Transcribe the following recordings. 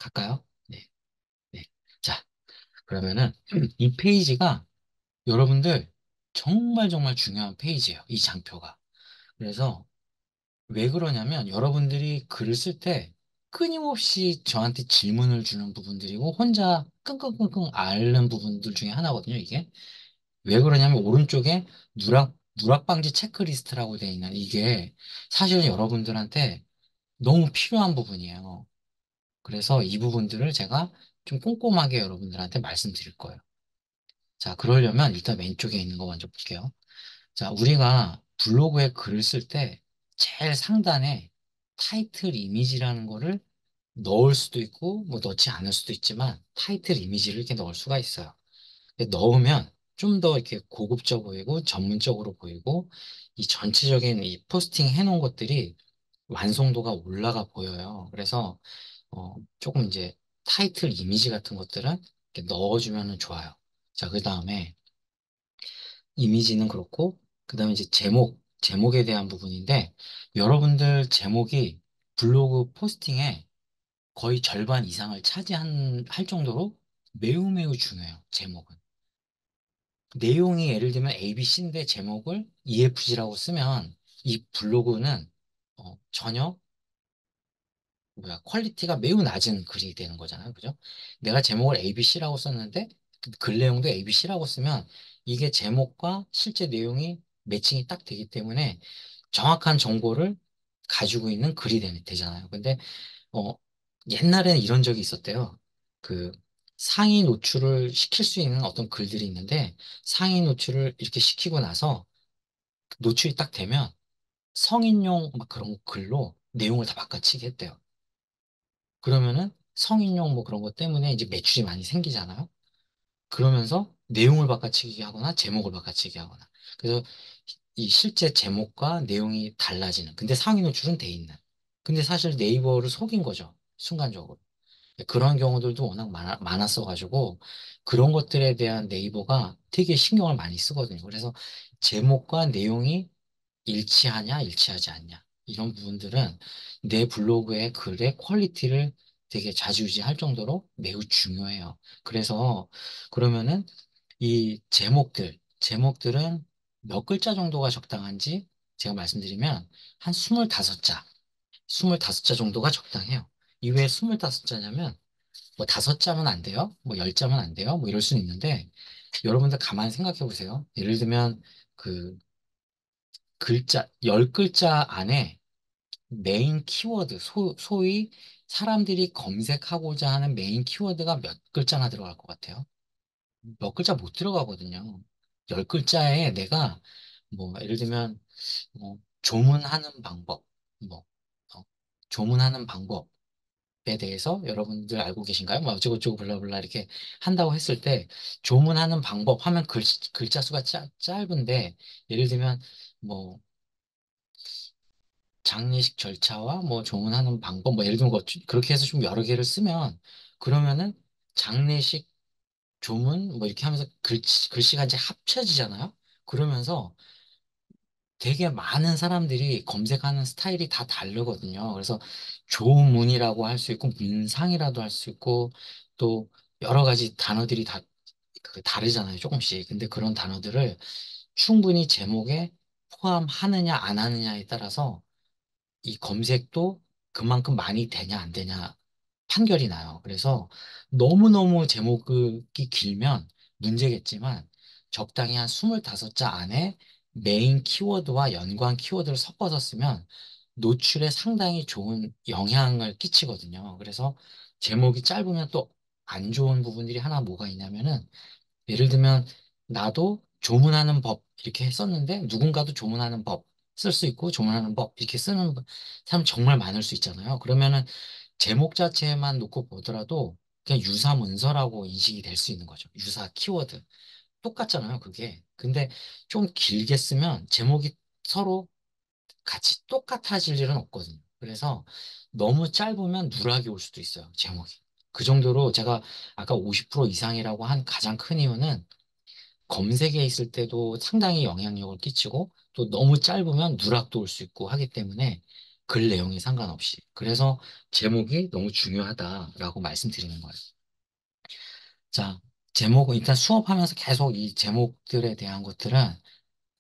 갈까요? 네, 네. 자, 그러면은 이 페이지가 여러분들 정말 정말 중요한 페이지예요. 이 장표가. 그래서 왜 그러냐면 여러분들이 글을 쓸 때 끊임없이 저한테 질문을 주는 부분들이고 혼자 끙끙끙끙 앓는 부분들 중에 하나거든요, 이게. 왜 그러냐면 오른쪽에 누락 방지 체크리스트라고 되어 있는 이게 사실은 여러분들한테 너무 필요한 부분이에요. 그래서 이 부분들을 제가 좀 꼼꼼하게 여러분들한테 말씀드릴 거예요. 자, 그러려면 일단 왼쪽에 있는 거 먼저 볼게요. 자, 우리가 블로그에 글을 쓸 때 제일 상단에 타이틀 이미지라는 거를 넣을 수도 있고, 뭐 넣지 않을 수도 있지만 타이틀 이미지를 이렇게 넣을 수가 있어요. 근데 넣으면 좀 더 이렇게 고급져 보이고 전문적으로 보이고 이 전체적인 이 포스팅 해놓은 것들이 완성도가 올라가 보여요. 그래서 조금 이제 타이틀 이미지 같은 것들은 이렇게 넣어주면 좋아요. 자, 그 다음에 이미지는 그렇고, 그 다음에 이제 제목에 대한 부분인데, 여러분들 제목이 블로그 포스팅에 거의 절반 이상을 할 정도로 매우 매우 중요해요, 제목은. 내용이 예를 들면 ABC인데 제목을 EFG라고 쓰면 이 블로그는 전혀 퀄리티가 매우 낮은 글이 되는 거잖아요. 그죠? 내가 제목을 ABC라고 썼는데 글 내용도 ABC라고 쓰면 이게 제목과 실제 내용이 매칭이 딱 되기 때문에 정확한 정보를 가지고 있는 글이 되잖아요. 근데 어, 옛날에는 이런 적이 있었대요. 그 상위 노출을 시킬 수 있는 어떤 글들이 있는데 상위 노출을 이렇게 시키고 나서 노출이 딱 되면 성인용 막 그런 글로 내용을 다 바꿔치기 했대요. 그러면은 성인용 뭐 그런 것 때문에 이제 매출이 많이 생기잖아요. 그러면서 내용을 바꿔치기 하거나 제목을 바꿔치기 하거나. 그래서 이 실제 제목과 내용이 달라지는. 근데 상위 노출은 돼 있는. 근데 사실 네이버를 속인 거죠. 순간적으로. 그런 경우들도 워낙 많았어가지고 그런 것들에 대한 네이버가 되게 신경을 많이 쓰거든요. 그래서 제목과 내용이 일치하냐, 일치하지 않냐. 이런 부분들은 내 블로그의 글의 퀄리티를 되게 좌지우지할 정도로 매우 중요해요. 그래서 그러면은 이 제목들은 몇 글자 정도가 적당한지 제가 말씀드리면 한 25자, 25자 정도가 적당해요. 이왜 25자냐면 뭐 5자면 안 돼요? 뭐 10자면 안 돼요? 뭐 이럴 수는 있는데 여러분들 가만히 생각해 보세요. 예를 들면 그 글자, 10글자 안에 메인 키워드, 소위 사람들이 검색하고자 하는 메인 키워드가 몇 글자나 들어갈 것 같아요? 몇 글자 못 들어가거든요. 10글자에 내가 뭐 예를 들면 조문하는 방법, 뭐 어, 조문하는 방법에 대해서 여러분들 알고 계신가요? 뭐 어쩌고저쩌고 블라블라 이렇게 한다고 했을 때 조문하는 방법 하면 글자 수가 짧은데 예를 들면 뭐 장례식 절차와 뭐 조문하는 방법 뭐 예를 들면 그렇게 해서 좀 여러 개를 쓰면 그러면은 장례식 조문 뭐 이렇게 하면서 글씨가 이제 합쳐지잖아요. 그러면서 되게 많은 사람들이 검색하는 스타일이 다 다르거든요. 그래서 조문이라고 할 수 있고 문상이라도 할 수 있고 또 여러 가지 단어들이 다 다르잖아요. 조금씩. 근데 그런 단어들을 충분히 제목에 포함하느냐 안 하느냐에 따라서 이 검색도 그만큼 많이 되냐 안 되냐 판결이 나요. 그래서 너무너무 제목이 길면 문제겠지만 적당히 한 25자 안에 메인 키워드와 연관 키워드를 섞어서 쓰면 노출에 상당히 좋은 영향을 끼치거든요. 그래서 제목이 짧으면 또 안 좋은 부분들이 하나 뭐가 있냐면은 예를 들면 나도 조문하는 법 이렇게 했었는데 누군가도 조문하는 법 쓸 수 있고 조문하는 법 이렇게 쓰는 사람 정말 많을 수 있잖아요. 그러면은 제목 자체만 놓고 보더라도 그냥 유사 문서라고 인식이 될 수 있는 거죠. 유사 키워드. 똑같잖아요, 그게. 근데 좀 길게 쓰면 제목이 서로 같이 똑같아질 일은 없거든요. 그래서 너무 짧으면 누락이 올 수도 있어요, 제목이. 그 정도로 제가 아까 50% 이상이라고 한 가장 큰 이유는 검색에 있을 때도 상당히 영향력을 끼치고 또 너무 짧으면 누락도 올 수 있고 하기 때문에 글 내용에 상관없이. 그래서 제목이 너무 중요하다라고 말씀드리는 거예요. 자, 제목은 일단 수업하면서 계속 이 제목들에 대한 것들은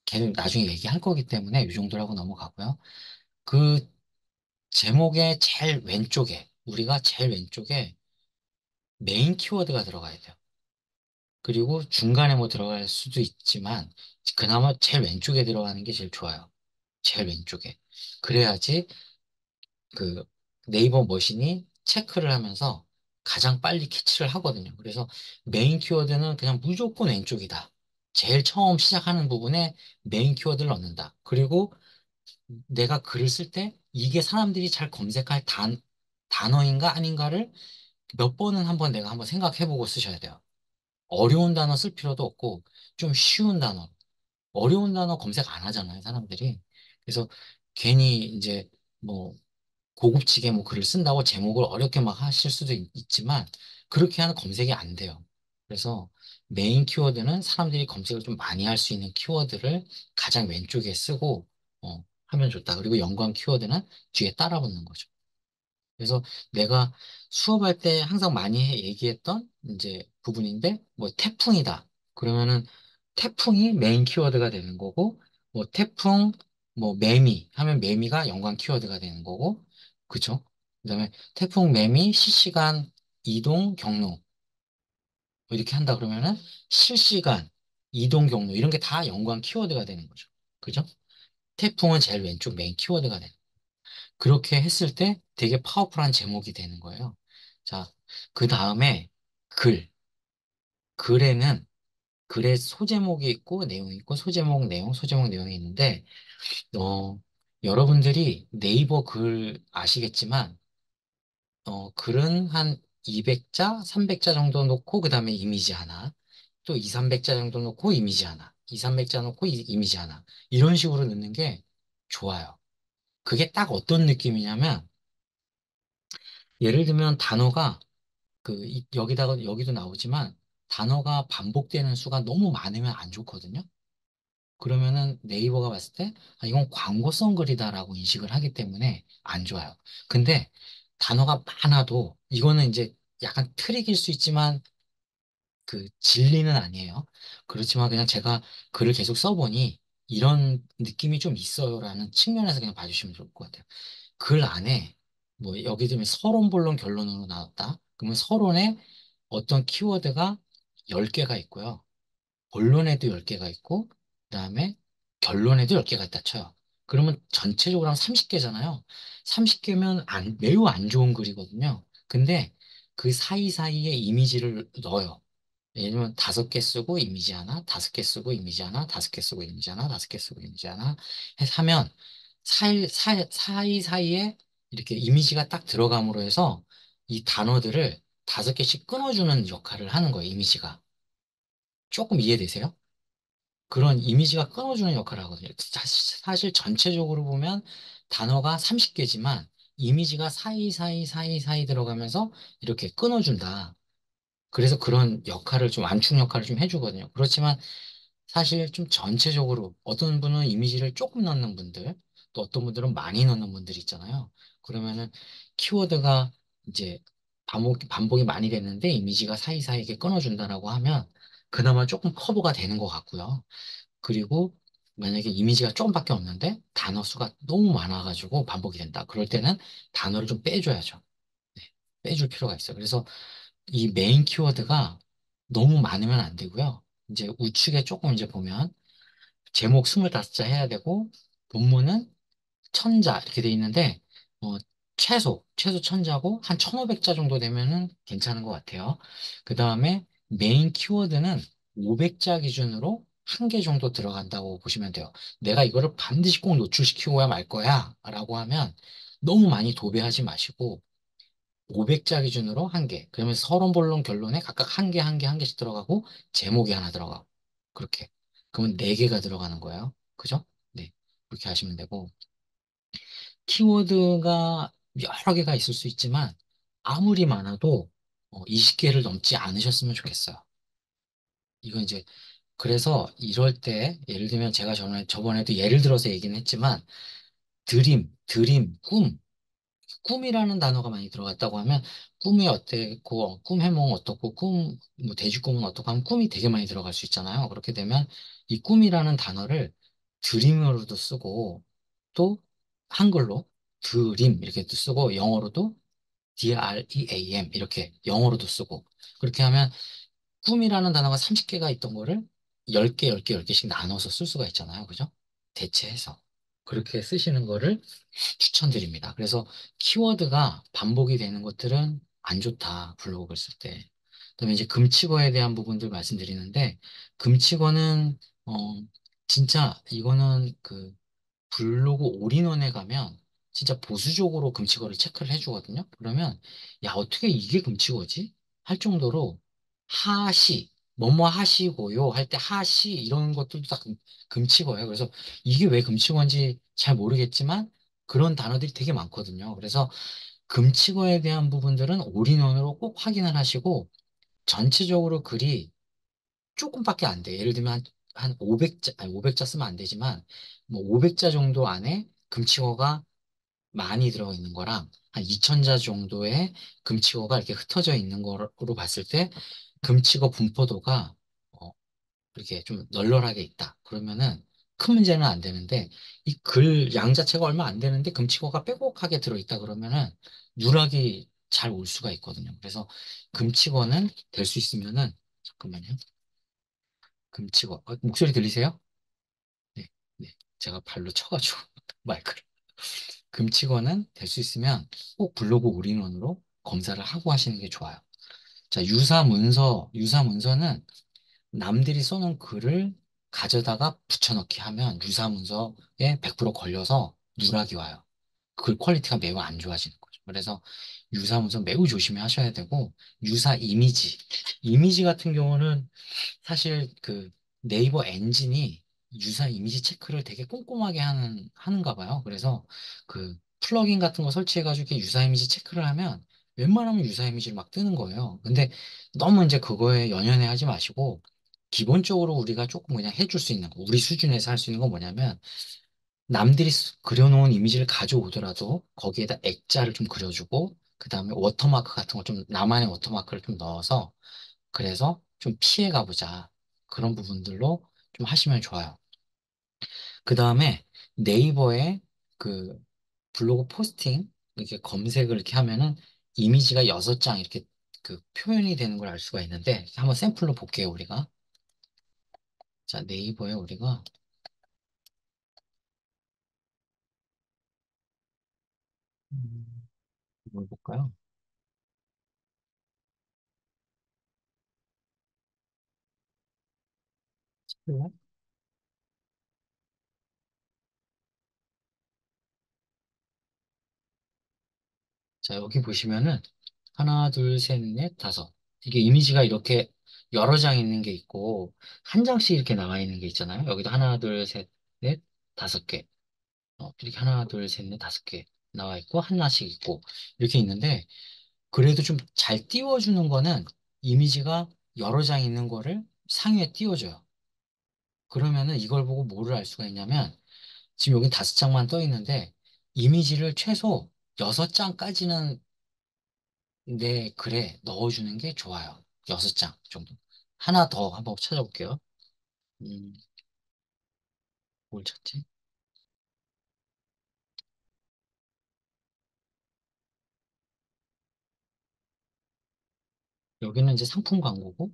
계속 나중에 얘기할 거기 때문에 이 정도로 하고 넘어가고요. 그 제목의 제일 왼쪽에, 우리가 제일 왼쪽에 메인 키워드가 들어가야 돼요. 그리고 중간에 뭐 들어갈 수도 있지만 그나마 제일 왼쪽에 들어가는 게 제일 좋아요. 제일 왼쪽에. 그래야지 그 네이버 머신이 체크를 하면서 가장 빨리 캐치를 하거든요. 그래서 메인 키워드는 그냥 무조건 왼쪽이다. 제일 처음 시작하는 부분에 메인 키워드를 넣는다. 그리고 내가 글을 쓸 때 이게 사람들이 잘 검색할 단어인가 아닌가를 몇 번은 한번 내가 한번 생각해보고 쓰셔야 돼요. 어려운 단어 쓸 필요도 없고 좀 쉬운 단어. 어려운 단어 검색 안 하잖아요, 사람들이. 그래서 괜히 이제 뭐 고급지게 뭐 글을 쓴다고 제목을 어렵게 막 하실 수도 있지만 그렇게 하는 검색이 안 돼요. 그래서 메인 키워드는 사람들이 검색을 좀 많이 할 수 있는 키워드를 가장 왼쪽에 쓰고 하면 좋다. 그리고 연관 키워드는 뒤에 따라 붙는 거죠. 그래서 내가 수업할 때 항상 많이 얘기했던 이제 부분인데, 뭐 태풍이다. 그러면은 태풍이 메인 키워드가 되는 거고, 뭐 태풍, 뭐 매미 하면 매미가 연관 키워드가 되는 거고, 그쵸? 그다음에 태풍 매미 실시간 이동 경로 뭐 이렇게 한다 그러면은 실시간 이동 경로 이런 게 다 연관 키워드가 되는 거죠. 그죠? 태풍은 제일 왼쪽 메인 키워드가 되는 그렇게 했을 때 되게 파워풀한 제목이 되는 거예요. 자, 그 다음에 글. 글에는 글의 소제목이 있고 내용이 있고 소제목 내용, 소제목 내용이 있는데 어, 여러분들이 네이버 글 아시겠지만 글은 한 200자, 300자 정도 놓고 그다음에 이미지 하나. 또 2, 300자 정도 놓고 이미지 하나. 2, 300자 놓고 이미지 하나. 이런 식으로 넣는 게 좋아요. 그게 딱 어떤 느낌이냐면 예를 들면 단어가 여기다가 여기도 나오지만 단어가 반복되는 수가 너무 많으면 안 좋거든요. 그러면은 네이버가 봤을 때 아, 이건 광고성 글이다라고 인식을 하기 때문에 안 좋아요. 근데 단어가 많아도 이거는 이제 약간 트릭일 수 있지만 그 진리는 아니에요. 그렇지만 그냥 제가 글을 계속 써보니 이런 느낌이 좀 있어요라는 측면에서 그냥 봐주시면 좋을 것 같아요. 글 안에 뭐 여기 들면 서론, 본론, 결론으로 나왔다. 그러면 서론에 어떤 키워드가 10개가 있고요. 본론에도 10개가 있고 그다음에 결론에도 10개가 있다 쳐요. 그러면 전체적으로 하면 30개잖아요. 30개면 매우 안 좋은 글이거든요. 근데 그 사이사이에 이미지를 넣어요. 왜냐면 5개 쓰고 이미지 하나, 5개 쓰고 이미지 하나, 5개 쓰고 이미지 하나, 5개 쓰고 이미지 하나 해서 하면 사이사이에 이렇게 이미지가 딱 들어감으로 해서 이 단어들을 5개씩 끊어주는 역할을 하는 거예요, 이미지가. 조금 이해되세요? 그런 이미지가 끊어주는 역할을 하거든요. 사실 전체적으로 보면 단어가 30개지만 이미지가 사이사이 들어가면서 이렇게 끊어준다. 그래서 그런 역할을 좀 완충 역할을 좀 해주거든요. 그렇지만 사실 좀 전체적으로 어떤 분은 이미지를 조금 넣는 분들, 또 어떤 분들은 많이 넣는 분들 있잖아요. 그러면은 키워드가 이제 반복이 많이 됐는데 이미지가 사이사이 이렇게 끊어준다라고 하면 그나마 조금 커버가 되는 것 같고요. 그리고 만약에 이미지가 조금밖에 없는데 단어 수가 너무 많아가지고 반복이 된다. 그럴 때는 단어를 좀 빼줘야죠. 네, 빼줄 필요가 있어요. 그래서 이 메인 키워드가 너무 많으면 안 되고요. 이제 우측에 조금 이제 보면 제목 25자 해야 되고 본문은 천자 이렇게 돼 있는데 어, 최소 천자고 한 1500자 정도 되면은 괜찮은 것 같아요. 그 다음에 메인 키워드는 500자 기준으로 한 개 정도 들어간다고 보시면 돼요. 내가 이거를 반드시 꼭 노출시키고야 말 거야 라고 하면 너무 많이 도배하지 마시고 500자 기준으로 한 개. 그러면 서론, 본론, 결론에 각각 한 개, 한 개, 한 개씩 들어가고 제목이 하나 들어가고 그렇게. 그러면 네 개가 들어가는 거예요. 그죠? 네. 그렇게 하시면 되고. 키워드가 여러 개가 있을 수 있지만 아무리 많아도 20개를 넘지 않으셨으면 좋겠어요. 이건 이제 그래서 이럴 때 예를 들면 제가 저번에도 예를 들어서 얘기는 했지만 드림, 꿈. 꿈이라는 단어가 많이 들어갔다고 하면 꿈이 어땠고, 꿈 해몽 어떻고, 뭐 돼지꿈은 어떻고 하면 꿈이 되게 많이 들어갈 수 있잖아요. 그렇게 되면 이 꿈이라는 단어를 드림으로도 쓰고 또 한글로 드림 이렇게 또 쓰고 영어로도 DREAM 이렇게 영어로도 쓰고 그렇게 하면 꿈이라는 단어가 30개가 있던 거를 10개, 10개, 10개씩 나눠서 쓸 수가 있잖아요. 그죠? 대체해서. 그렇게 쓰시는 거를 추천드립니다. 그래서 키워드가 반복이 되는 것들은 안 좋다. 블로그를 쓸 때. 그다음에 이제 금치어에 대한 부분들 말씀드리는데 금치어는 진짜 이거는 그 블로그 올인원에 가면 진짜 보수적으로 금치어를 체크를 해주거든요. 그러면 야 어떻게 이게 금치어지? 할 정도로 하시 뭐뭐 하시고요 할 때 하시 이런 것들도 다 금치어예요. 그래서 이게 왜 금치어인지 잘 모르겠지만 그런 단어들이 되게 많거든요. 그래서 금치어에 대한 부분들은 올인원으로 꼭 확인을 하시고 전체적으로 글이 조금밖에 안 돼. 예를 들면 한 500자, 아니 500자 쓰면 안 되지만 뭐 500자 정도 안에 금치어가 많이 들어가 있는 거랑 한 2000자 정도의 금치어가 이렇게 흩어져 있는 거로 봤을 때 금치어 분포도가 이렇게 좀 널널하게 있다. 그러면은 큰 문제는 안 되는데 이 글 양 자체가 얼마 안 되는데 금치어가 빼곡하게 들어있다 그러면은 누락이 잘 올 수가 있거든요. 그래서 금치어는 될 수 있으면은 잠깐만요. 금치어 목소리 들리세요? 네, 네. 제가 발로 쳐가지고 마이크를. 금치어는 될 수 있으면 꼭 블로그 올인원으로 검사를 하고 하시는 게 좋아요. 자, 유사 문서는 남들이 써놓은 글을 가져다가 붙여넣기 하면 유사 문서에 100% 걸려서 누락이 와요. 글 퀄리티가 매우 안 좋아지는 거죠. 그래서 유사 문서 매우 조심히 하셔야 되고, 유사 이미지 같은 경우는 사실 그 네이버 엔진이 유사 이미지 체크를 되게 꼼꼼하게 하는가 봐요. 그래서 그 플러긴 같은 거 설치해가지고 이렇게 유사 이미지 체크를 하면 웬만하면 유사 이미지를 막 뜨는 거예요. 근데 너무 이제 그거에 연연해 하지 마시고 기본적으로 우리가 조금 그냥 해줄 수 있는 거, 우리 수준에서 할 수 있는 건 뭐냐면 남들이 그려놓은 이미지를 가져오더라도 거기에다 액자를 좀 그려주고 그 다음에 워터마크 같은 거 좀 나만의 워터마크를 좀 넣어서 그래서 좀 피해 가보자. 그런 부분들로 좀 하시면 좋아요. 그 다음에 네이버에 그 블로그 포스팅 이렇게 검색을 이렇게 하면은 이미지가 6장 이렇게 그 표현이 되는 걸 알 수가 있는데 한번 샘플로 볼게요, 우리가. 자, 네이버에 우리가 음, 뭘 볼까요? 스플랫? 자, 여기 보시면은 하나, 둘, 셋, 넷, 다섯. 이게 이미지가 이렇게 여러 장 있는 게 있고 한 장씩 이렇게 나와 있는 게 있잖아요. 여기도 하나, 둘, 셋, 넷, 다섯 개. 이렇게 하나, 둘, 셋, 넷, 다섯 개 나와 있고, 하나씩 있고, 이렇게 있는데, 그래도 좀 잘 띄워주는 거는 이미지가 여러 장 있는 거를 상위에 띄워줘요. 그러면은 이걸 보고 뭐를 알 수가 있냐면, 지금 여기 5장만 떠 있는데, 이미지를 최소 6장까지는 내 글에 넣어주는 게 좋아요. 6장 정도. 하나 더 한번 찾아볼게요. 음, 뭘 찾지? 여기는 이제 상품 광고고,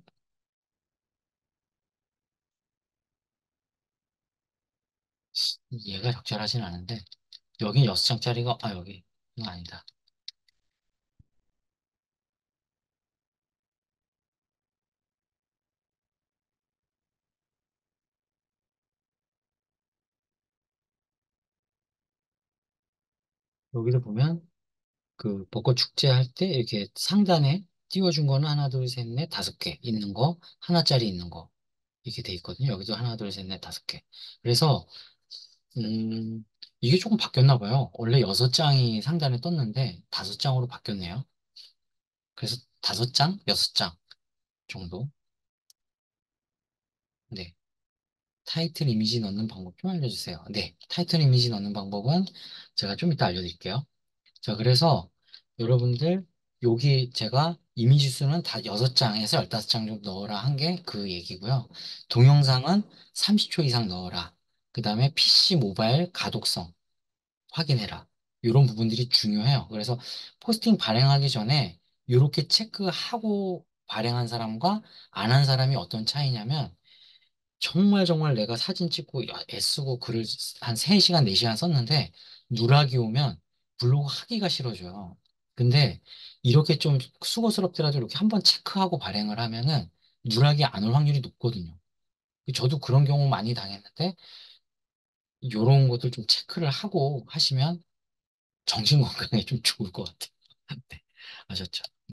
얘가 적절하진 않은데, 여기 6장짜리가, 여기, 이거 아니다. 여기도 보면 그 벚꽃 축제 할 때 이렇게 상단에 띄워준 거는 하나, 둘, 셋, 넷, 5개 있는 거, 하나짜리 있는 거 이렇게 돼 있거든요. 여기도 하나, 둘, 셋, 넷, 5개. 그래서 음, 이게 조금 바뀌었나 봐요. 원래 6장이 상단에 떴는데 5장으로 바뀌었네요. 그래서 5장, 6장 정도. 네. 타이틀 이미지 넣는 방법 좀 알려주세요. 네, 타이틀 이미지 넣는 방법은 제가 좀 이따 알려드릴게요. 자, 그래서 여러분들 여기 제가 이미지 수는 다 6장에서 15장 정도 넣어라 한 게 그 얘기고요. 동영상은 30초 이상 넣어라. 그 다음에 PC 모바일 가독성 확인해라. 이런 부분들이 중요해요. 그래서 포스팅 발행하기 전에 이렇게 체크하고 발행한 사람과 안 한 사람이 어떤 차이냐면 정말 정말 내가 사진 찍고 애쓰고 글을 한 3시간, 4시간 썼는데 누락이 오면 블로그 하기가 싫어져요. 근데 이렇게 좀 수고스럽더라도 이렇게 한번 체크하고 발행을 하면은 누락이 안 올 확률이 높거든요. 저도 그런 경우 많이 당했는데 이런 것들 좀 체크를 하고 하시면 정신 건강에 좀 좋을 것 같아요. 네, 아셨죠?